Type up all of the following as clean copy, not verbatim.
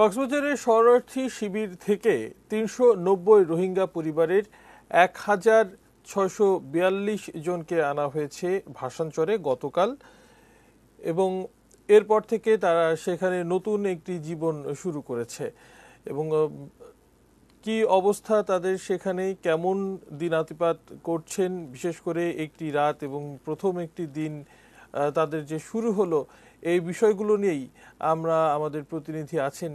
কক্সবাজারের শরণার্থী শিবির থেকে ৩৯০ রোহিঙ্গা পরিবারের ১,৬৪২ জনকে আনা হয়েছে ভাসানচরে গতকাল এবং এরপর থেকে তারা সেখানে নতুন একটি জীবন শুরু করেছে এবং কি অবস্থা তাদের সেখানে, কেমন দিনাতিপাত করছেন, বিশেষ করে একটি রাত এবং প্রথম একটি দিন তাদের যে শুরু হলো, এই বিষয়গুলো নিয়েই আমরা আমাদের প্রতিনিধি আছেন,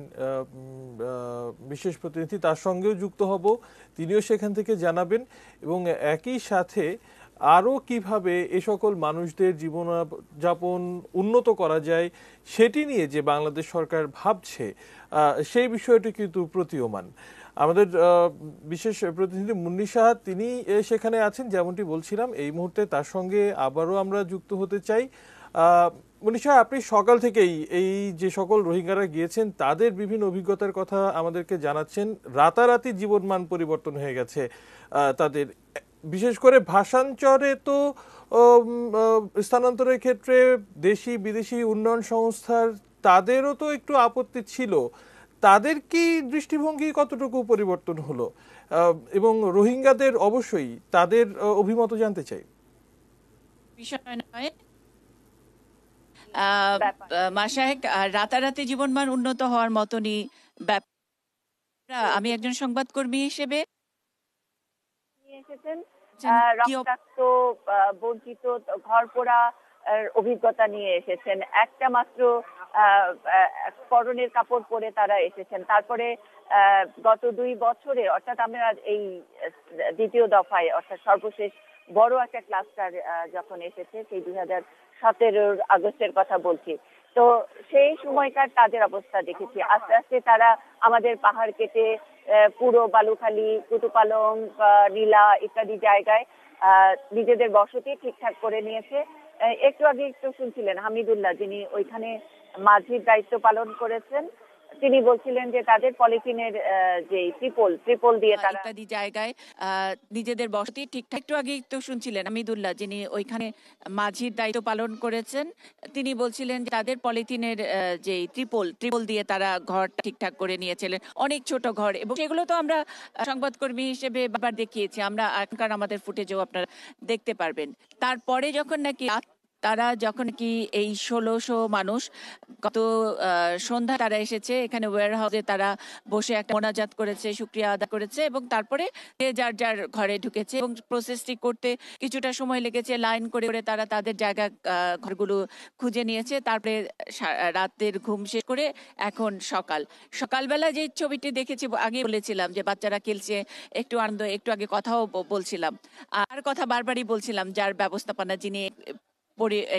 বিশেষ প্রতিনিধি, তার সঙ্গেও যুক্ত হব, তিনিও সেখান থেকে জানাবেন এবং একই সাথে আরও কিভাবে এ সকল মানুষদের জীবনযাপন উন্নত করা যায় সেটি নিয়ে যে বাংলাদেশ সরকার ভাবছে সেই বিষয়টি কিন্তু প্রতীয়মান। আমাদের বিশেষ প্রতিনিধি মুন্নি সাহা তিনি সেখানে আছেন, যেমনটি বলছিলাম এই মুহূর্তে তার সঙ্গে আবারও আমরা যুক্ত হতে চাই। মুন্নি সাহা, আপনি সকাল থেকেই এই যে সকল রোহিঙ্গারা গিয়েছেন তাদের বিভিন্ন অভিজ্ঞতার কথা আমাদেরকে জানাচ্ছেন। রাতারাতি জীবনমান পরিবর্তন হয়ে গেছে তাদের, বিশেষ করে ভাসানচরে তো স্থানান্তরের ক্ষেত্রে দেশি বিদেশি উন্নয়ন সংস্থার তাদেরও তো একটু আপত্তি ছিল। তাদের কি দৃষ্টিভঙ্গি কতটুকু পরিবর্তন হলো এবং রোহিঙ্গাদের অবশ্যই তাদের অভিমত জানতে চাই। বিষয় নয় মাসায়েক, রাতারাতি জীবনমান উন্নত হওয়ার মতনই ব্যাপার। আমি একজন সংবাদকর্মী হিসেবে এসেছেন রক্তাক্ত বঞ্চিত ঘরপোড়া অভিজ্ঞতা নিয়ে এসেছেন। একটা মাত্র পরনের কাপড় পরে তারা এসেছেন। তারপরে গত 2 বছরে, অর্থাৎ আমরা এই দ্বিতীয় দফায়, অর্থাৎ সর্বশেষ বড় একটা ক্লাস্টার যখন এসেছে, সেই 2017 আগস্টের কথা বলছি, তো সেই সময়কার তাদের অবস্থা দেখেছি। আস্তে আস্তে তারা আমাদের পাহাড় কেটে পুরো বালুখালী, কুতুপালং, নীলা ইত্যাদি জায়গায় নিজেদের বসতি ঠিকঠাক করে নিয়েছে। একটু আগে শুনছিলেন হামিদুল্লাহ, যিনি ওইখানে মাঝির দায়িত্ব পালন করেছেন, তিনি বলছিলেন যে তাদের পলিথিনের যে ট্রিপল দিয়ে তারা ইত্যাদি জায়গায় নিজেদের বসতি ঠিকঠাক। একটু আগে তো শুনছিলেন হামিদুল্লাহ, যিনি ওইখানে মাঝির দায়িত্ব পালন করেছেন, তিনি বলছিলেন যে তাদের পলিথিনের যে ট্রিপল দিয়ে তারা ঘর ঠিকঠাক করে নিয়েছিলেন, অনেক ছোট ঘর, এবং সেগুলো তো আমরা সংবাদকর্মী হিসেবে বারবার দেখিয়েছি। আমরা এখনকার আমাদের ফুটেজও আপনারা দেখতে পারবেন। তারপরে যখন নাকি তারা যখন কি এই 1600 মানুষ গত সন্ধ্যা তারা এসেছে এখানে ওয়্যার হাউসে, তারা বসে একটা মোনাজাত করেছে, শুকরিয়া আদা করেছে এবং তারপরে যার যার ঘরে ঢুকেছে এবং প্রসেসটি করতে কিছুটা সময় লেগেছে। লাইন করে করে তারা তাদের জায়গা ঘরগুলো খুঁজে নিয়েছে। তারপরে রাতের ঘুম শেষ করে এখন সকালবেলা যে ছবিটি দেখেছি, আগে বলেছিলাম যে বাচ্চারা খেলছে, একটু আনন্দ, একটু আগে কথাও বলছিলাম, আর কথা বারবারই বলছিলাম, যার ব্যবস্থাপনা যিনি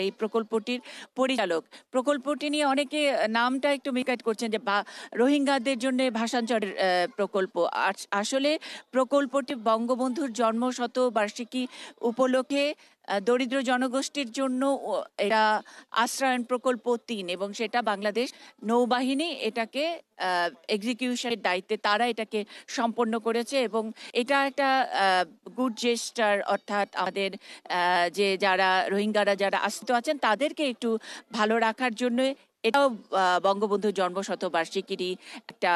এই প্রকল্পটির পরিচালক, প্রকল্পটি নিয়ে অনেকে নামটা একটু মিসগাইড করছেন যে রোহিঙ্গাদের জন্য ভাসানচরের প্রকল্প। আসলে প্রকল্পটি বঙ্গবন্ধুর জন্মশতবার্ষিকী উপলক্ষে দরিদ্র জনগোষ্ঠীর জন্য এটা আশ্রয়ন প্রকল্প 3, এবং সেটা বাংলাদেশ নৌবাহিনী এটাকে এক্সিকিউশনের দায়িত্বে তারা এটাকে সম্পন্ন করেছে এবং এটা একটা গুড জেস্টার, অর্থাৎ আমাদের যে যারা রোহিঙ্গারা যারা আশ্রিত আছেন তাদেরকে একটু ভালো রাখার জন্য এটাও বঙ্গবন্ধুর জন্মশতবার্ষিকীরই একটা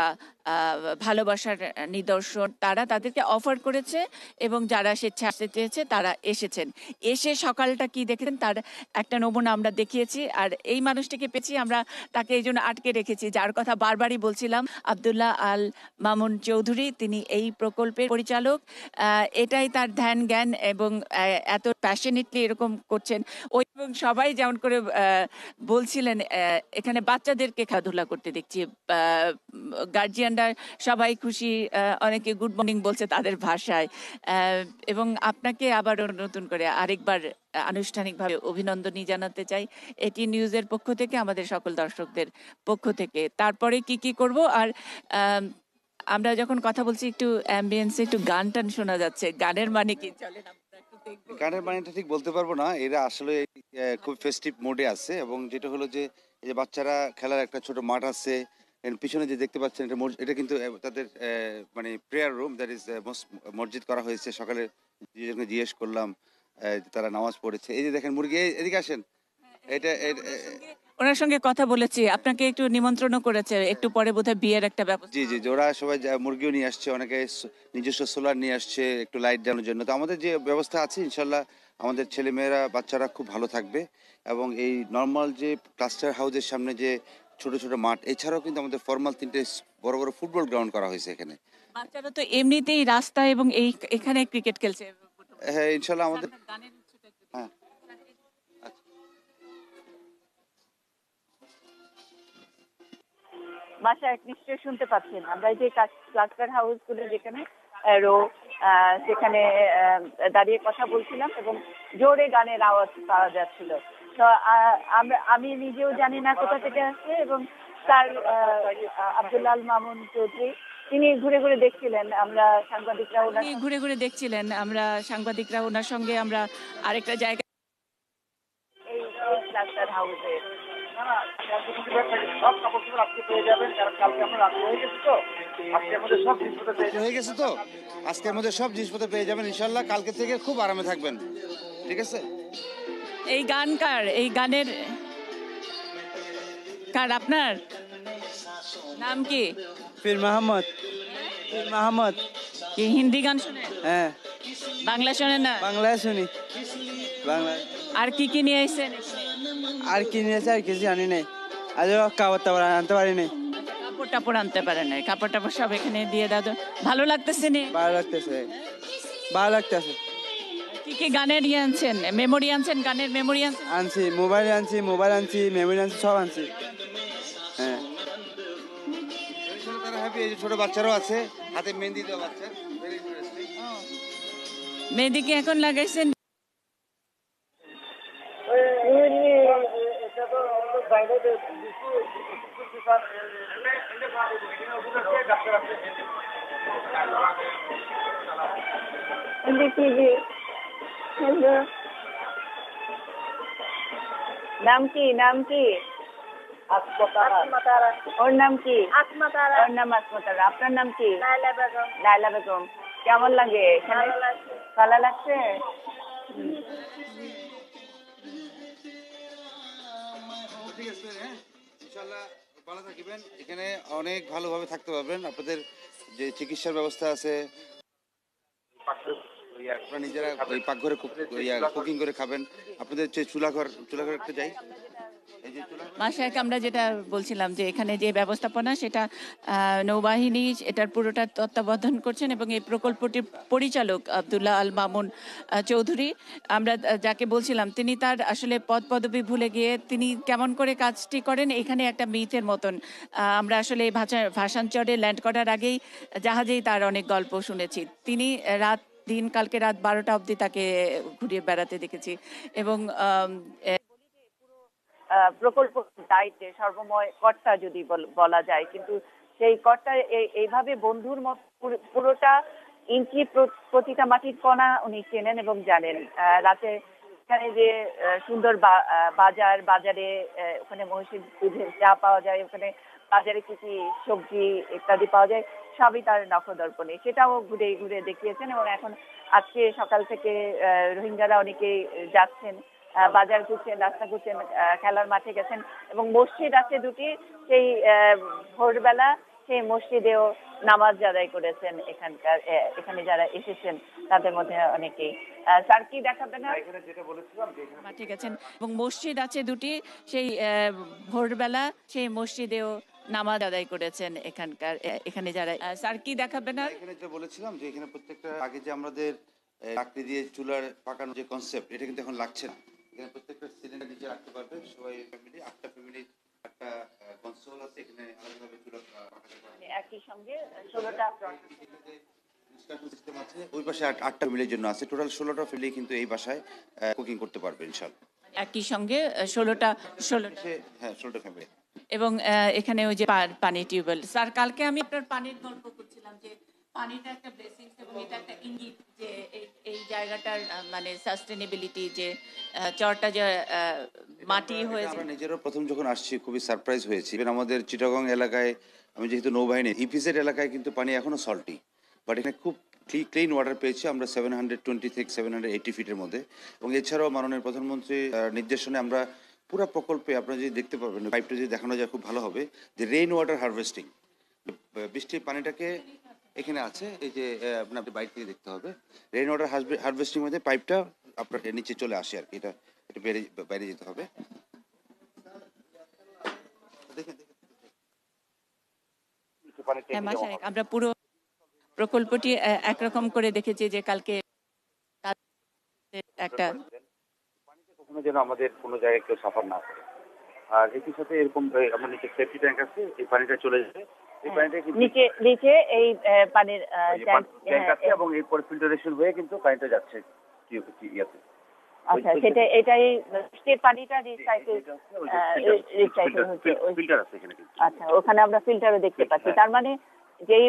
ভালোবাসার নিদর্শন। তারা তাদেরকে অফার করেছে এবং যারা স্বেচ্ছা আসতে চেয়েছে তারা এসেছেন। এসে সকালটা কি দেখেছেন তার একটা নমুনা আমরা দেখিয়েছি। আর এই মানুষটিকে পেয়েছি আমরা, তাকে এই জন্য আটকে রেখেছি, যার কথা বারবারই বলছিলাম, আব্দুল্লাহ আল মামুন চৌধুরী। তিনি এই প্রকল্পের পরিচালক। এটাই তার ধ্যান জ্ঞান এবং এত প্যাশনেটলি এরকম করছেন ওই, এবং সবাই যেমন করে বলছিলেন এখানে বাচ্চাদেরকে খেলাধুলা করতে দেখছি, গার্জিয়ানরা সবাই খুশি, অনেকে গুড মর্নিং বলছে তাদের ভাষায়। এবং আপনাকে আবার নতুন করে আরেকবার আনুষ্ঠানিকভাবে অভিনন্দনই জানাতে চাই এটি নিউজের পক্ষ থেকে, আমাদের সকল দর্শকদের পক্ষ থেকে। তারপরে কি করব, আর আমরা যখন কথা বলছি একটু অ্যাম্বিয়েন্সে একটু গান টান শোনা যাচ্ছে, গানের মানে কি? চলেন আমরা একটু দেখব। গানের মানেটা ঠিক বলতে পারবো না, এরা আসলে খুব ফেস্টিভ মোডে আছে। এবং যেটা হলো যে এই যে বাচ্চারা খেলার একটা ছোট মাঠ আছে, এর পিছনে যে দেখতে পাচ্ছেন এটা কিন্তু তাদের মানে প্রেয়ার রুম, দ্যাট ইজ মসজিদ করা হয়েছে। সকালে জিজ্ঞেস করলাম তারা নামাজ পড়েছে। এই যে দেখেন মুরগি, এদিকে আসেন, এটা ওনার সঙ্গে কথা বলেছি, আপনাকে একটু নিমন্ত্রণও করেছে, একটু পরে বোধহয় বিয়ের একটা ব্যবস্থা। জি জি, যে ওরা সবাই মুরগিও নিয়ে আসছে, অনেকে নিজস্ব সোলার নিয়ে আসছে একটু লাইট দেওয়ার জন্য। তো আমাদের যে ব্যবস্থা আছে ইনশাল্লাহ আমাদের ছেলেমেয়েরা বাচ্চারা খুব ভালো থাকবে। এবং এই নর্মাল যে ক্লাস্টার হাউসের সামনে যে ছোট ছোট মাঠ, এছাড়াও কিন্তু আমাদের ফর্মাল 3টে বড় বড় ফুটবল গ্রাউন্ড করা হয়েছে এখানে। বাচ্চারা তো এমনিতেই রাস্তা এবং এখানে ক্রিকেট খেলছে। হ্যাঁ ইনশাল্লাহ আমাদের। আপনার গানের উৎসটা একটু দিন। হ্যাঁ আচ্ছা। বাসায় নিশ্চয়ই শুনতে পাচ্ছেন, আমরা এই যে ক্লাস্টার হাউস গুলো যেখানে রো সেখানে দাঁড়িয়ে কথা বলছিলাম এবং জোরে গানের আওয়াজ পাওয়া যাচ্ছিল। তো আমি নিজেও জানি না কোথা থেকে আসছে, এবং তার আব্দুল্লাহ আল মামুন চৌধুরী তিনি ঘুরে ঘুরে দেখছিলেন, আমরা সাংবাদিকরা ওনার তিনি ঘুরে ঘুরে দেখছিলেন, আমরা সাংবাদিকরা ওনার সঙ্গে আমরা আরেকটা জায়গা এই ক্লাস্টার হাউসে। সব কাপড় চোপড় আজকে পেয়ে যাবেন, কারণ কালকে আমরা রাত হয়ে গেছে তো আজকে আমাদের সব জিনিসপত্র পেয়ে হয়ে গেছে তো আজকের মধ্যে সব জিনিসপত্র পেয়ে যাবেন ইনশাল্লাহ। কালকে থেকে খুব আরামে থাকবেন, ঠিক আছে? এই গান কার? এই গানের কার? আপনার নাম কি? ফির মাহমদ। ফির মাহমদ। কি হিন্দি গান শোনেন? হ্যাঁ বাংলা শোনেন না? বাংলায় শুনি, বাংলা। আর কি কি নিয়ে এসেছেন? আর কি নিয়েছে আর কিছু জানি নাই, আজও খাবার টাবার আনতে পারি নাই। কাপড় টাপড় আনতে পারেন না? কাপড় টাপড় সব এখানে দিয়ে দাও তো। ভালো লাগতেছে নি? ভালো লাগতেছে, ভালো লাগতেছে। কি কি গানের ইয়ে আনছেন? মেমোরি আনছেন? গানের মেমোরি আনছেন? আনছি মোবাইল আনছি মেমোরি আনছি, সব আনছি। হ্যাঁ তারা হ্যাপি। এই যে ছোট বাচ্চারাও আছে, হাতে মেহেন্দি দেওয়া বাচ্চা, ভেরি ইন্টারেস্টিং। মেহেদি কি এখন লাগাইছেন? এটা তো আমাদের বাইরে নাম কি? নাম কি? ওর নাম কি? ওর নাম আসমতারা। আপনার নাম কি? লায়লা বেগম। কেমন লাগে এখানে? ভালো লাগছে? ঠিক আছে, হ্যাঁ ইনশাল্লাহ ভালো থাকবেন। এখানে অনেক ভালোভাবে থাকতে পারবেন। আপনাদের যে চিকিৎসার ব্যবস্থা আছে, আপনারা নিজেরা ওই পাকঘরে কুকিং করে খাবেন। আপনাদের যে চুলাঘর একটা যাই, এই যে চুলা মাশায়েখ, আমরা যেটা বলছিলাম যে এখানে যে ব্যবস্থাপনা সেটা নৌবাহিনী এটার পুরোটা তত্ত্বাবধান করছেন, এবং এই প্রকল্পটির পরিচালক আব্দুল্লাহ আল মামুন চৌধুরী। আমরা যাকে বলছিলাম তিনি তার আসলে পদ পদবি ভুলে গিয়ে তিনি কেমন করে কাজটি করেন এখানে একটা মিথের মতন। আমরা আসলে এই ভাষাঞ্চরে ল্যান্ড করার আগেই জাহাজেই তার অনেক গল্প শুনেছি। তিনি কালকে রাত 12টা অবধি তাকে ঘুরিয়ে বেড়াতে দেখেছি। এবং প্রকল্প দায়িত্বে সর্বময় কর্তা যদি বলা যায়, কিন্তু সেই কর্তা এইভাবে বন্ধুর মত পুরোটা ইঞ্চি প্রতিটা মাটির কণা উনি চেনেন এবং জানেন। রাতে এখানে যে সুন্দর বাজারে ওখানে মহিষের দুধের চা পাওয়া যায়, ওখানে বাজারে কি কি সবজি ইত্যাদি পাওয়া যায়, সবই তার নখদর্পণে। সেটাও ঘুরে ঘুরে দেখিয়েছেন। এবং এখন আজকে সকাল থেকে রোহিঙ্গারা অনেকেই যাচ্ছেন, বাজার ঘুরছেন, রাস্তা ঘুরছেন, খেলার মাঠে গেছেন, এবং মসজিদ আছে দুটি, সেই ভোরবেলা সেই মসজিদেও নামাজ আদায় করেছেন এখানে যারা এসেছেন তাদের মধ্যে অনেকেই। স্যার কি দেখাবেন? এখানে যেটা বলেছিলাম যে মাঠে গেছেন এবং মসজিদ আছে দুটি, সেই ভোরবেলা সেই মসজিদেও নামাজ আদায় করেছেন এখানে যারা। স্যার কি দেখাবেন? আর এখানে যেটা বলেছিলাম যে এখানে প্রত্যেকটা আগে যে আমাদের লাকড়ি দিয়ে চুলার পাকানো যে কনসেপ্ট, এটা কিন্তু এখন লাগছে না। এখানে প্রত্যেকটা সিলিন্ডার নিচে রাখতে পারবে সবাই, ফ্যামিলি 8টা ফ্যামিলির একটা কনসোল আছে, এখানে আলাদাভাবে চুলা পাকাতে পারবে। একই সঙ্গে 16টা সিস্টেম আছে, ওই পাশে 8টা ফ্যামিলির জন্য আছে। টোটাল 16টা ফ্যামিলি কিন্তু এই বাসায় কুকিং করতে পারবে ইনশাআল্লাহ। একই সঙ্গে 16টা হ্যাঁ 16টা ফ্যামিলি। এবং এখানে ওই যে পানি টিউবওয়েল। স্যার কালকে আমি আপনার পানির গল্প করছিলাম যে পানিটা একটা ব্লেসিংস এবং এটা একটা ইঙ্গিত যে এই জায়গাটার মানে সাস্টেনেবিলিটি, যে চরটা যে মাটি হয়েছে। আমরা নিজেরও প্রথম যখন আসছি খুবই সারপ্রাইজ হয়েছি। ইভেন আমাদের চিটাগং এলাকায়, আমি যেহেতু নৌবাহিনী, ইপিজেড এলাকায় কিন্তু পানি এখনো সল্টি, বাট এখানে খুব ক্লিন ওয়াটার পেয়েছি আমরা 720 থেকে 780 ফিটের মধ্যে। এবং এছাড়াও মাননীয় প্রধানমন্ত্রী নির্দেশনে আমরা পুরো প্রকল্পে আপনারা যদি দেখতে পাবেন, পাইপটা যদি দেখানো যায় খুব ভালো হবে, যে রেইন ওয়াটার হারভেস্টিং, বৃষ্টির পানিটাকে এখানে আছে, এই যে আপনি বাইরে থেকে দেখতে হবে, রেইন ওয়াটার হারভেস্টিং মধ্যে পাইপটা আপনার নিচে চলে আসে আর কি, এটা এটা বাইরে যেতে হবে। দেখেন হ্যাঁ মাশায়েক, আমরা পুরো প্রকল্পটি একরকম করে দেখেছি যে কালকে তাদের একটা কখনো যেন আমাদের কোনো জায়গায় কেউ সাফার না করে। আর একই সাথে এরকম আমার নিচে সেফটি ট্যাঙ্ক আছে, এই পানিটা চলে যাবে, এই পানিটা কিন্তু নিচে নিচে এই পানির ট্যাঙ্ক আছে এবং এরপরে ফিল্টারেশন হয়ে কিন্তু পানিটা যাচ্ছে ইয়াতে। আচ্ছা, সেটা এটাই বৃষ্টির পানিটা রিসাইকেল হচ্ছে। ফিল্টার আছে এখানে কিন্তু। আচ্ছা, ওখানে আমরা ফিল্টারও দেখতে পাচ্ছি। তার মানে যেই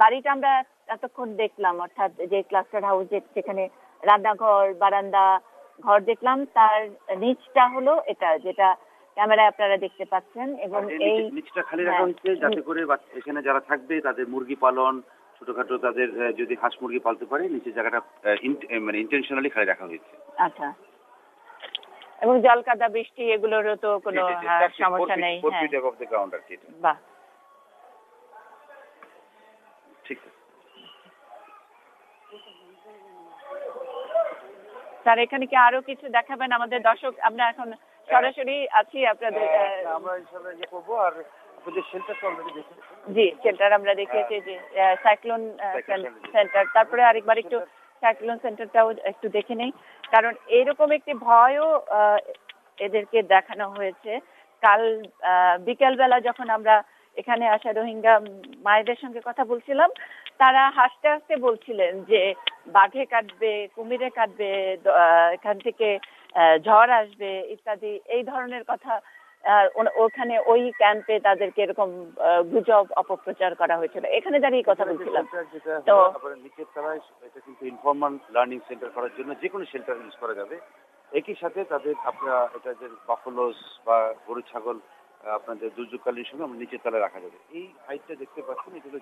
বাড়িটা আমরা এতক্ষণ দেখলাম, অর্থাৎ যে ক্লাস্টার হাউস যেখানে রান্নাঘর, বারান্দা, ঘর দেখলাম, তার নিচটা হলো এটা, যেটা ক্যামেরায় আপনারা দেখতে পাচ্ছেন। এবং এই নিচটা খালি রাখা হচ্ছে যাতে করে এখানে যারা থাকবে তাদের মুরগি পালন, ছোটখাটো তাদের যদি হাঁস মুরগি পালতে পারে, নিচের জায়গাটা মানে ইন্টেনশনালি খালি রাখা হয়েছে। আচ্ছা, এবং জল কাদা বৃষ্টি এগুলোরও তো কোনো সমস্যা নেই। বাহ, ঠিক আছে স্যার। এখানে কি আরো কিছু দেখাবেন আমাদের দর্শক? আমরা এখন সরাসরি আছি আপনাদের। আমরা ইনশাআল্লাহ ইয়ে করবো। আর আপনাদের শেল্টারটা অলরেডি দেখেছি। জি, শেল্টার আমরা দেখিয়েছি, যে সাইক্লোন সেন্টার। তারপরে আরেকবার একটু সাইক্লোন সেন্টারটাও একটু দেখে নেই, কারণ এইরকম একটি ভয়ও এদেরকে দেখানো হয়েছে। কাল বিকেলবেলা যখন আমরা এখানে আসা রোহিঙ্গা মায়েদের সঙ্গে কথা বলছিলাম, তারা হাসতে হাসতে বলছিলেন যে বাঘে কাটবে, কুমিরে কাটবে, এখান থেকে ঝড় আসবে ইত্যাদি, এই ধরনের কথা ওখানে ওই ক্যাম্পে তাদেরকে এরকম গুজব অপপ্রচার করা হয়েছিল। এখানে দাঁড়িয়ে কথা বলছিলাম। তো নিচের তলায় এটা কিন্তু ইনফর্মাল লার্নিং সেন্টার করার জন্য যে কোনো শেল্টার ইউজ করা যাবে। একই সাথে তাদের আপনারা এটা যে বাফলোস বা গরু ছাগল আপনাদের দুর্যোগকালীন সময় আমরা নিচের তলায় রাখা যাবে। এই হাইটটা দেখতে পাচ্ছেন, এটা হলো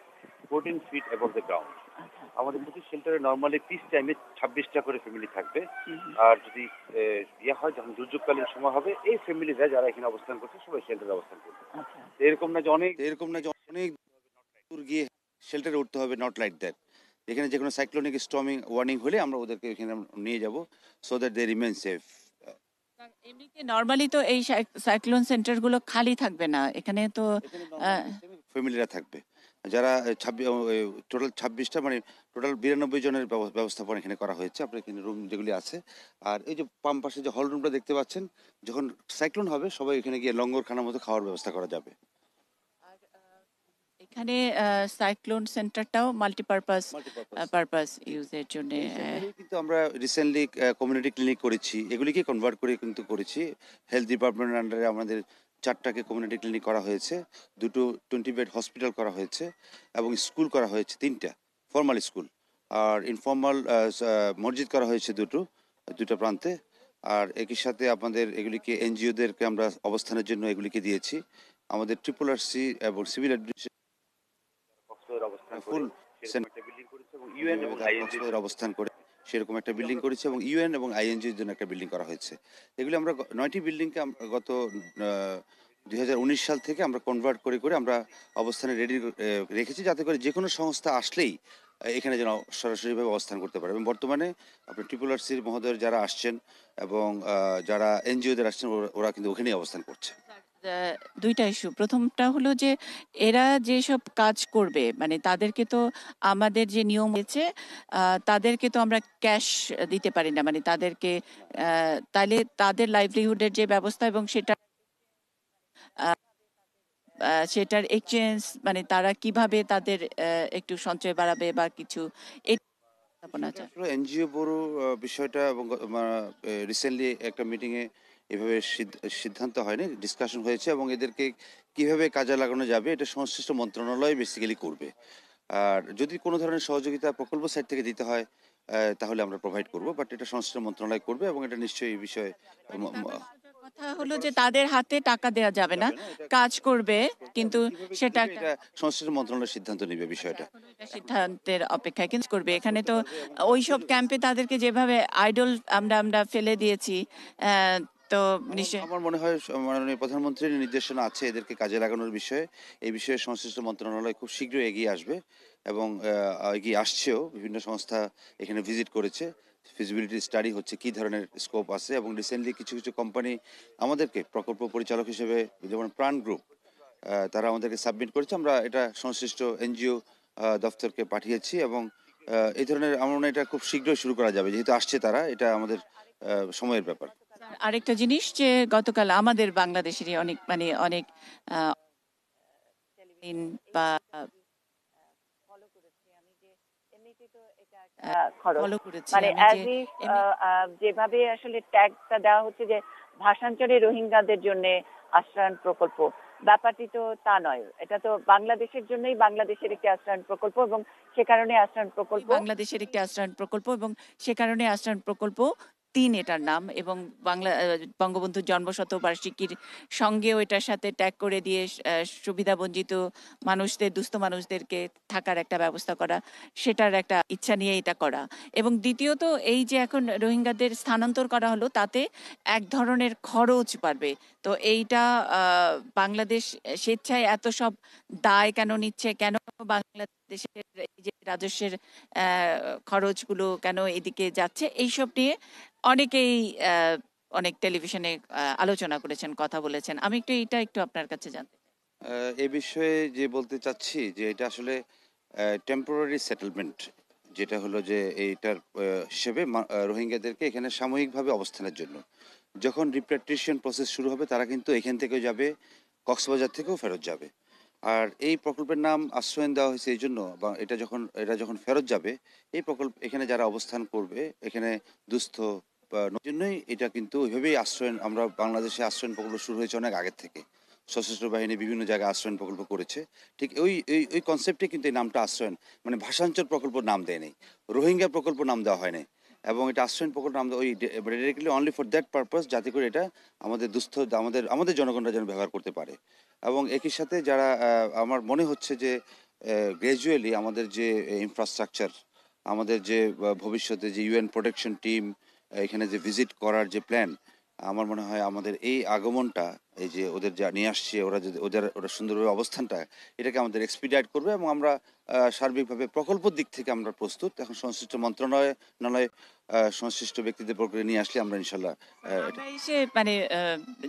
14 ফিট অ্যাবভ দ্য গ্রাউন্ড। আমাদের প্রতি শেল্টারে নর্মালি পিস টাইমে 26টা করে ফ্যামিলি থাকবে। আর যদি ইয়ে হয়, যখন দুর্যোগকালীন সময় হবে, এই ফ্যামিলিরা যারা এখানে অবস্থান করছে সবাই শেল্টারে অবস্থান করবে। এরকম না যে অনেক দূর গিয়ে শেল্টারে উঠতে হবে, নট লাইক দ্যাট। এখানে যে কোনো সাইক্লোনিক স্টর্মিং ওয়ার্নিং হলে আমরা ওদেরকে এখানে নিয়ে যাব, so that they remain safe. এমনিতে নরমালি তো এই সাইক্লোন সেন্টার গুলো খালি থাকবে না, এখানে তো ফ্যামিলিরা থাকবে, যারা টোটাল 26টা মানে টোটাল 92 জনের ব্যবস্থাপনা এখানে করা হয়েছে। আপনার এখানে রুম যেগুলি আছে, আর এই যে পাম্প পাশে যে হল রুমটা দেখতে পাচ্ছেন, যখন সাইক্লোন হবে সবাই এখানে গিয়ে লঙ্গরখানার মতো খাওয়ার ব্যবস্থা করা যাবে। এখানে সাইক্লোন সেন্টারটাও মাল্টিপারপাস ইউজের জন্য। কিন্তু আমরা রিসেন্টলি কমিউনিটি ক্লিনিক করেছি, এগুলিকে কনভার্ট করে কিন্তু করেছি। হেলথ ডিপার্টমেন্টের আন্ডারে আমাদের 4টাকে কমিউনিটি ক্লিনিক করা হয়েছে, 2টো 20 বেড হসপিটাল করা হয়েছে, এবং স্কুল করা হয়েছে 3টা ফর্মাল স্কুল, আর ইনফর্মাল মসজিদ করা হয়েছে 2টা প্রান্তে। আর একই সাথে আমাদের এগুলিকে এনজিওদেরকে আমরা অবস্থানের জন্য এগুলিকে দিয়েছি। আমাদের RRRC এবং সিভিল অ্যাডমিনিস্ট্রেশন অবস্থান করে সেরকম একটা বিল্ডিং করেছে, এবং ইউএন এবং আইএনজির জন্য একটা বিল্ডিং করা হয়েছে। এগুলি আমরা 9টি বিল্ডিংকে গত 2019 সাল থেকে আমরা কনভার্ট করে করে আমরা অবস্থানে রেডি রেখেছি, যাতে করে যে কোনো সংস্থা আসলেই এখানে যেন সরাসরিভাবে অবস্থান করতে পারে। এবং বর্তমানে আপনার RRRC মহোদয়ের যারা আসছেন এবং যারা এনজিওদের আসছেন, ওরা কিন্তু ওখানেই অবস্থান করছে। দুইটা ইস্যু। প্রথমটা হলো যে এরা যেসব কাজ করবে, মানে তাদেরকে তো আমাদের যে নিয়ম হয়েছে, তাদেরকে তো আমরা ক্যাশ দিতে পারি না, মানে তাদেরকে তাইলে তাদের লাইভলিহুডের যে ব্যবস্থা এবং সেটার এক্সচেঞ্জ, মানে তারা কিভাবে তাদের একটু সঞ্চয় বাড়াবে বা কিছু, এনজিও বড় বিষয়টা। এবং রিসেন্টলি একটা মিটিংয়ে এভাবে সিদ্ধান্ত হয়নি, ডিসকাশন হয়েছে, এবং এদেরকে কিভাবে কাজে লাগানো যাবে এটা সংশ্লিষ্ট মন্ত্রণালয় বেসিক্যালি করবে। আর যদি কোনো ধরনের সহযোগিতা প্রকল্প সাইড থেকে দিতে হয় তাহলে আমরা প্রোভাইড করব, বাট এটা সংশ্লিষ্ট মন্ত্রণালয় করবে, এবং এটা নিশ্চয়ই এই বিষয়ে কথা হলো যে তাদের হাতে টাকা দেওয়া যাবে না, কাজ করবে, কিন্তু সেটা সংশ্লিষ্ট মন্ত্রণালয় সিদ্ধান্ত নেবে বিষয়টা, সিদ্ধান্তের অপেক্ষায় কিন্তু করবে। এখানে তো ওইসব ক্যাম্পে তাদেরকে যেভাবে আইডল আমরা ফেলে দিয়েছি, তো নিশ্চয় আমার মনে হয় মাননীয় প্রধানমন্ত্রীর নির্দেশনা আছে এদেরকে কাজে লাগানোর বিষয়ে। এই বিষয়ে সংশ্লিষ্ট মন্ত্রণালয় খুব শীঘ্রই এগিয়ে আসবে এবং এগিয়ে আসছেও। বিভিন্ন সংস্থা এখানে ভিজিট করেছে, ফিজিবিলিটি স্টাডি হচ্ছে কী ধরনের স্কোপ আছে, এবং রিসেন্টলি কিছু কিছু কোম্পানি আমাদেরকে প্রকল্প পরিচালক হিসেবে, যেমন প্রাণ গ্রুপ, তারা আমাদেরকে সাবমিট করেছে। আমরা এটা সংশ্লিষ্ট এনজিও দপ্তরকে পাঠিয়েছি এবং এই ধরনের আমার মনে হয় এটা খুব শীঘ্রই শুরু করা যাবে, যেহেতু আসছে তারা। এটা আমাদের সময়ের ব্যাপার। আরেকটা জিনিস যে গতকাল আমাদের বাংলাদেশেরই অনেক মানে অনেক আহ, বা খরচ ফলো করেছি মানে আমি অ্যাজ যে ইফ এমনি যেভাবে আসলে ট্যাগটা দেওয়া হচ্ছে যে ভাষান্তরে রোহিঙ্গাদের জন্য আশ্রয়ণ প্রকল্প, ব্যাপারটি তো তা নয়। এটা তো বাংলাদেশের জন্যই বাংলাদেশের একটি আশ্রয়ণ প্রকল্প এবং সে কারণে আশ্রয়ণ প্রকল্প বাংলাদেশের একটি আশ্রয়ণ প্রকল্প এবং সে কারণে আশ্রয়ণ প্রকল্প ৩ এটার নাম, এবং বঙ্গবন্ধুর জন্মশতবার্ষিকীর সঙ্গেও এটার সাথে ট্যাগ করে দিয়ে সুবিধাবঞ্চিত মানুষদের, দুস্থ মানুষদেরকে থাকার একটা ব্যবস্থা করা, সেটার একটা ইচ্ছা নিয়ে এটা করা। এবং দ্বিতীয়ত এই যে এখন রোহিঙ্গাদের স্থানান্তর করা হলো, তাতে এক ধরনের খরচ বাড়বে। তো এইটা বাংলাদেশ স্বেচ্ছায় এত সব দায় কেন নিচ্ছে, কেন বাংলাদেশের এই যে রাজস্বের খরচগুলো কেন এদিকে যাচ্ছে, এইসব নিয়ে অনেকেই অনেক টেলিভিশনে আলোচনা করেছেন, কথা বলেছেন। আমি একটু আপনার কাছে জানতে চাই। এ বিষয়ে যে বলতে চাচ্ছি যে এটা আসলে টেম্পোরারি সেটেলমেন্ট, যেটা হলো যে এইটার হিসেবে রোহিঙ্গাদেরকে এখানে সাময়িকভাবে অবস্থানের জন্য। যখন রিপ্যাট্রিয়েশন প্রসেস শুরু হবে তারা কিন্তু এখান থেকেও যাবে, কক্সবাজার থেকেও ফেরত যাবে। আর এই প্রকল্পের নাম আশ্রয়ণ দেওয়া হয়েছে এই জন্য, বা এটা যখন ফেরত যাবে, এই প্রকল্প এখানে যারা অবস্থান করবে, এখানে দুস্থ বা জন্যই এটা কিন্তু ওইভাবেই আশ্রয়ণ। আমরা বাংলাদেশে আশ্রয়ণ প্রকল্প শুরু হয়েছে অনেক আগের থেকে। সশস্ত্র বাহিনী বিভিন্ন জায়গায় আশ্রয়ণ প্রকল্প করেছে। ঠিক ওই কনসেপ্টে কিন্তু এই নামটা আশ্রয়ণ, মানে ভাষাঞ্চল প্রকল্প নাম দেয়নি, রোহিঙ্গা প্রকল্প নাম দেওয়া হয়নি। এবং এটা আশ্রয়ণ প্রকল্প নাম দেওয়া ওই directly only for that purpose, যাতে করে এটা আমাদের দুস্থ আমাদের জনগণরা যেন ব্যবহার করতে পারে। এবং একই সাথে যারা আমার মনে হচ্ছে যে গ্র্যাজুয়ালি আমাদের যে ইনফ্রাস্ট্রাকচার, আমাদের যে ভবিষ্যতে যে ইউএন প্রোটেকশন টিম এখানে যে ভিজিট করার যে প্ল্যান, আমার মনে হয় আমাদের এই আগমনটা, এই যে ওদের যা নিয়ে আসছে, ওরা সুন্দরভাবে অবস্থানটা, এটাকে আমাদের এক্সপিডাইট করবে। এবং আমরা সার্বিকভাবে প্রকল্পের দিক থেকে আমরা প্রস্তুত। এখন সংশ্লিষ্ট মন্ত্রণালয় সংশ্লিষ্ট ব্যক্তিদের প্রক্রিয়া নিয়ে আসলে আমরা ইনশাল্লাহ আমরা এসে মানে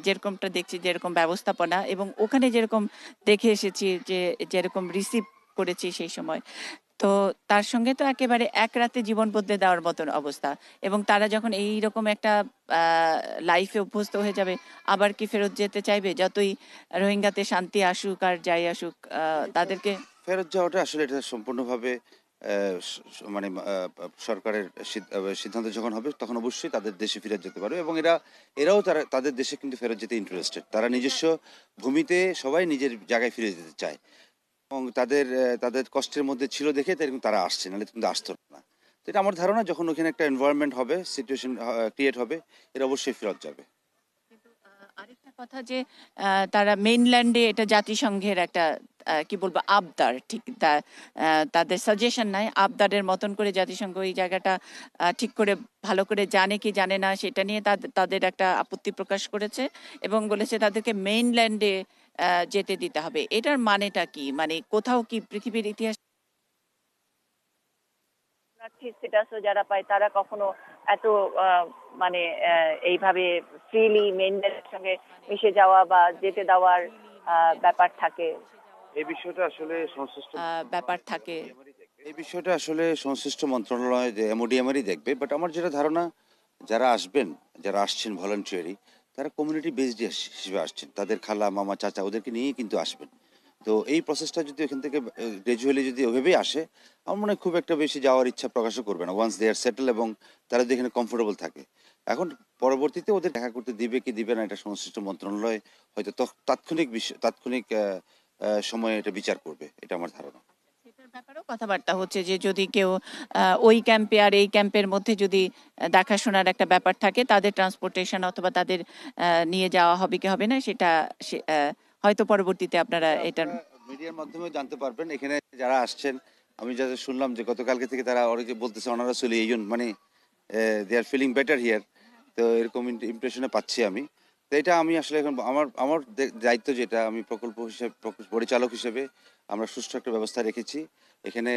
যেরকমটা দেখছি, যেরকম ব্যবস্থাপনা, এবং ওখানে যেরকম দেখে এসেছি, যে যেরকম রিসিভ করেছি সেই সময়, তো তার সঙ্গে তো একেবারে এক রাতে জীবন বদলে দেওয়ার মতন অবস্থা। এবং তারা যখন এই রকম একটা লাইফে অভ্যস্ত হয়ে যাবে, আবার কি ফেরত যেতে চাইবে? যতই রোহিঙ্গাতে শান্তি আসুক আর যাই আসুক, তাদেরকে ফেরত যাওয়াটা আসলে এটা সম্পূর্ণভাবে মানে সরকারের সিদ্ধান্ত যখন হবে তখন অবশ্যই তাদের দেশে ফেরত যেতে পারবে। এবং এরাও তাদের দেশে কিন্তু ফেরত যেতে ইন্টারেস্টেড। তারা নিজস্ব ভূমিতে সবাই নিজের জায়গায় ফিরে যেতে চায় এবং তাদের কষ্টের মধ্যে ছিল দেখে তারা আসছে, নাহলে কিন্তু আসতো না। তো এটা আমার ধারণা, যখন ওখানে একটা এনভায়রনমেন্ট হবে, সিচুয়েশন ক্রিয়েট হবে, এরা অবশ্যই ফেরত যাবে। আরেকটা কথা যে তারা মেইনল্যান্ডে, এটা জাতিসংঘের একটা কি বলবো আবদার, ঠিক তাদের সাজেশন নাই, আবদারের মতন করে জাতিসংঘ এই জায়গাটা ঠিক করে ভালো করে জানে কি জানে না সেটা নিয়ে তাদের একটা আপত্তি প্রকাশ করেছে এবং বলেছে তাদেরকে মেইনল্যান্ডে যেতে দিতে হবে। এটার মানেটা কি? মানে কোথাও কি পৃথিবীর ইতিহাস স্ট্যাটাসও যারা পায় তারা কখনো এত মানে এইভাবে ফ্রিলি মেনদের সঙ্গে মিশে যাওয়া বা যেতে দেওয়ার ব্যাপার থাকে? এই বিষয়টা আসলে সংশ্লিষ্ট ব্যাপার থাকে? এই বিষয়টা আসলে সংশ্লিষ্ট মন্ত্রণালয় এমওডিএমআরই দেখবে। বাট আমার যেটা ধারণা, যারা আসছেন ভলান্টিয়ারি, তারা কমিউনিটি বেসড হিসেবে আসছেন। তাদের খালা, মামা, চাচা ওদেরকে নিয়েই কিন্তু আসবেন। তো এই প্রসেসটা যদি এখান থেকে গ্রাজুয়ালি যদি ওইভাবেই আসে, আমার মনে হয় খুব একটা বেশি যাওয়ার ইচ্ছা প্রকাশও করবে না, ওয়ান্স দে আর সেটেল এবং তারা যদি এখানে কমফোর্টেবল থাকে। এখন পরবর্তীতে ওদের দেখা করতে দিবে কি দিবে না, এটা সংশ্লিষ্ট মন্ত্রণালয় হয়তো তাৎক্ষণিক সময়ে এটা বিচার করবে, এটা আমার ধারণা। সেটার ব্যাপারেও কথাবার্তা হচ্ছে যে যদি কেউ ওই ক্যাম্পে আর এই ক্যাম্পের মধ্যে যদি দেখাশোনার একটা ব্যাপার থাকে, তাদের ট্রান্সপোর্টেশন অথবা তাদের নিয়ে যাওয়া হবে কি হবে না, সেটা হয়তো পরবর্তীতে আপনারা এটা মিডিয়ার মাধ্যমে জানতে পারবেন। এখানে যারা আসছেন, আমি যাদের শুনলাম যে গতকালকে থেকে তারা অনেকে বলতেছে অনারা চলে, এই জন্য মানে দে আর ফিলিং বেটার হিয়ার। তো এরকম ইমপ্রেশনে পাচ্ছি আমি। তো এটা আমি আসলে এখন আমার আমার দায়িত্ব, যেটা আমি প্রকল্প পরিচালক হিসেবে আমরা সুষ্ঠু একটা ব্যবস্থা রেখেছি। এখানে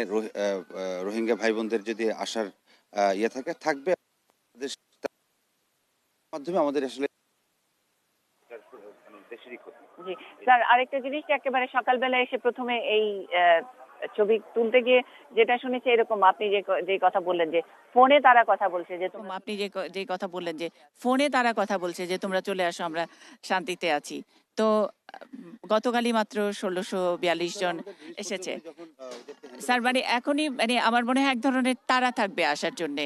রোহিঙ্গা ভাই বোনদের যদি আসার ইয়ে থাকবে আমাদের মাধ্যমে আমাদের আসলে মানে দেশেরই ক্ষতি। জি স্যার, আরেকটা জিনিস যে একেবারে সকালবেলা এসে প্রথমে এই ছবি তুলতে গিয়ে যেটা শুনেছি এরকম, আপনি যে কথা বললেন যে ফোনে তারা কথা বলছে যে তোমরা আপনি যে কথা বললেন যে ফোনে তারা কথা বলছে যে তোমরা চলে আসো, আমরা শান্তিতে আছি। তো গতকালই মাত্র ১৬৪২ জন এসেছে। স্যার মানে এখনই মানে আমার মনে হয় এক ধরনের তাড়া থাকবে আসার জন্য।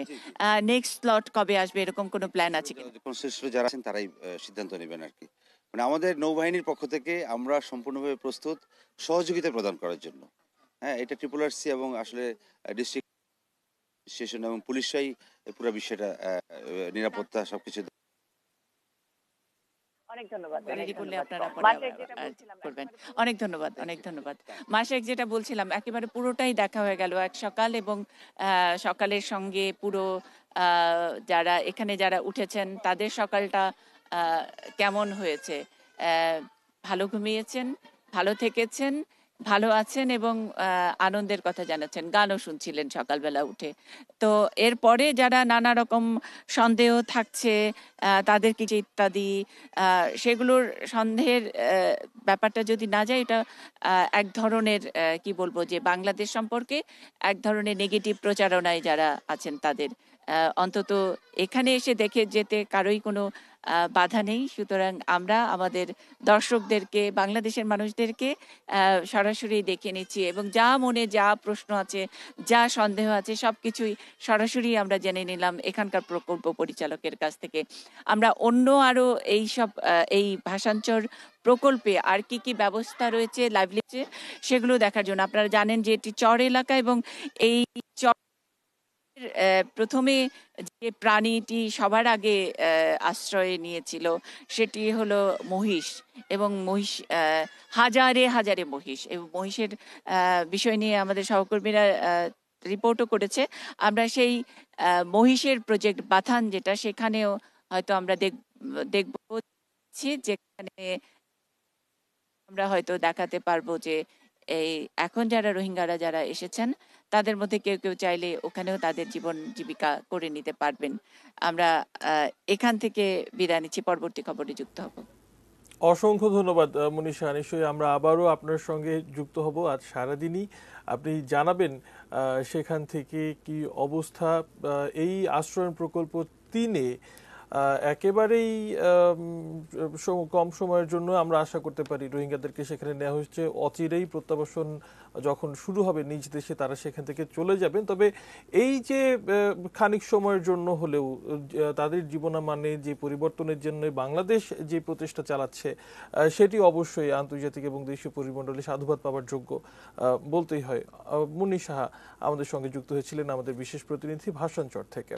নেক্সট স্লট কবে আসবে এরকম কোনো প্ল্যান আছে কিনা? সংশ্লিষ্ট যারা আছেন তারাই সিদ্ধান্ত নেবেন আর কি। মানে আমাদের নৌবাহিনীর পক্ষ থেকে আমরা সম্পূর্ণভাবে প্রস্তুত সহযোগিতা প্রদান করার জন্য। হ্যাঁ, এটা RRRC এবং আসলে ডিস্ট্রিক্ট স্টেশন এবং পুলিশরাই পুরো বিষয়টা নিরাপত্তা সবকিছু। অনেক ধন্যবাদ। রেডি করলে আপনারা পরে মাসে যেটা আর বলছিলাম করবেন। অনেক ধন্যবাদ, অনেক ধন্যবাদ। মাসেক যেটা বলছিলাম একেবারে পুরোটাই দেখা হয়ে গেল এক সকাল, এবং সকালের সঙ্গে পুরো যারা এখানে যারা উঠেছেন তাদের সকালটা কেমন হয়েছে। ভালো ঘুমিয়েছেন, ভালো থেকেছেন, ভালো আছেন এবং আনন্দের কথা জানাচ্ছেন, গানও শুনছিলেন সকালবেলা উঠে। তো এরপরে যারা নানা রকম সন্দেহ থাকছে তাদের কিছু ইত্যাদি, সেগুলোর সন্দেহের ব্যাপারটা যদি না যায়, এটা এক ধরনের কি বলবো যে বাংলাদেশ সম্পর্কে এক ধরনের নেগেটিভ প্রচারণায় যারা আছেন তাদের অন্তত এখানে এসে দেখে যেতে কারোই কোনো বাধা নেই। সুতরাং আমরা আমাদের দর্শকদেরকে, বাংলাদেশের মানুষদেরকে সরাসরি দেখে নিচ্ছি এবং যা মনে যা প্রশ্ন আছে, যা সন্দেহ আছে সবকিছুই সরাসরি আমরা জেনে নিলাম এখানকার প্রকল্প পরিচালকের কাছ থেকে। আমরা অন্য আরো এইসব এই ভাষাঞ্চর প্রকল্পে আর কি কি ব্যবস্থা রয়েছে লাইভলিতে সেগুলো দেখার জন্য, আপনারা জানেন যে এটি চর এলাকা এবং এই চর প্রথমে যে প্রাণীটি সবার আগে আশ্রয় নিয়েছিল সেটি হলো মহিষ, এবং মহিষ হাজারে হাজারে মহিষ, এবং মহিষের বিষয় নিয়ে আমাদের সহকর্মীরা রিপোর্টও করেছে। আমরা সেই মহিষের প্রজেক্ট বাথান যেটা, সেখানেও হয়তো আমরা দেখবো যেখানে আমরা হয়তো দেখাতে পারবো যে এই এখন যারা রোহিঙ্গারা যারা এসেছেন তাদের মধ্যে কেউ কেউ চাইলে ওখানেও তাদের জীবন জীবিকা করে নিতে পারবেন। আমরা এখান থেকে বিদায় নিচ্ছি, পরবর্তী খবরে যুক্ত হব। অসংখ্য ধন্যবাদ মনীষা। নিশ্চয়ই আমরা আবারও আপনার সঙ্গে যুক্ত হব। আজ সারাদিনই আপনি জানাবেন সেখান থেকে কি অবস্থা। এই আশ্রয়ণ প্রকল্প 3-এ একেবারেই কম সময়ের জন্য আমরা আশা করতে পারি রোহিঙ্গাদেরকে সেখানে নেওয়া হচ্ছে। অচিরেই প্রত্যাবাসন যখন শুরু হবে নিজ দেশে তারা সেখান থেকে চলে যাবেন। তবে এই যে খানিক সময়ের জন্য হলেও তাদের জীবনমানে যে পরিবর্তনের জন্য বাংলাদেশ যে প্রচেষ্টা চালাচ্ছে সেটি অবশ্যই আন্তর্জাতিক এবং দেশীয় পরিমণ্ডলে সাধুবাদ পাওয়ার যোগ্য বলতেই হয়। মুন্নী সাহা আমাদের সঙ্গে যুক্ত হয়েছিলেন, আমাদের বিশেষ প্রতিনিধি ভাষাঞ্চর থেকে।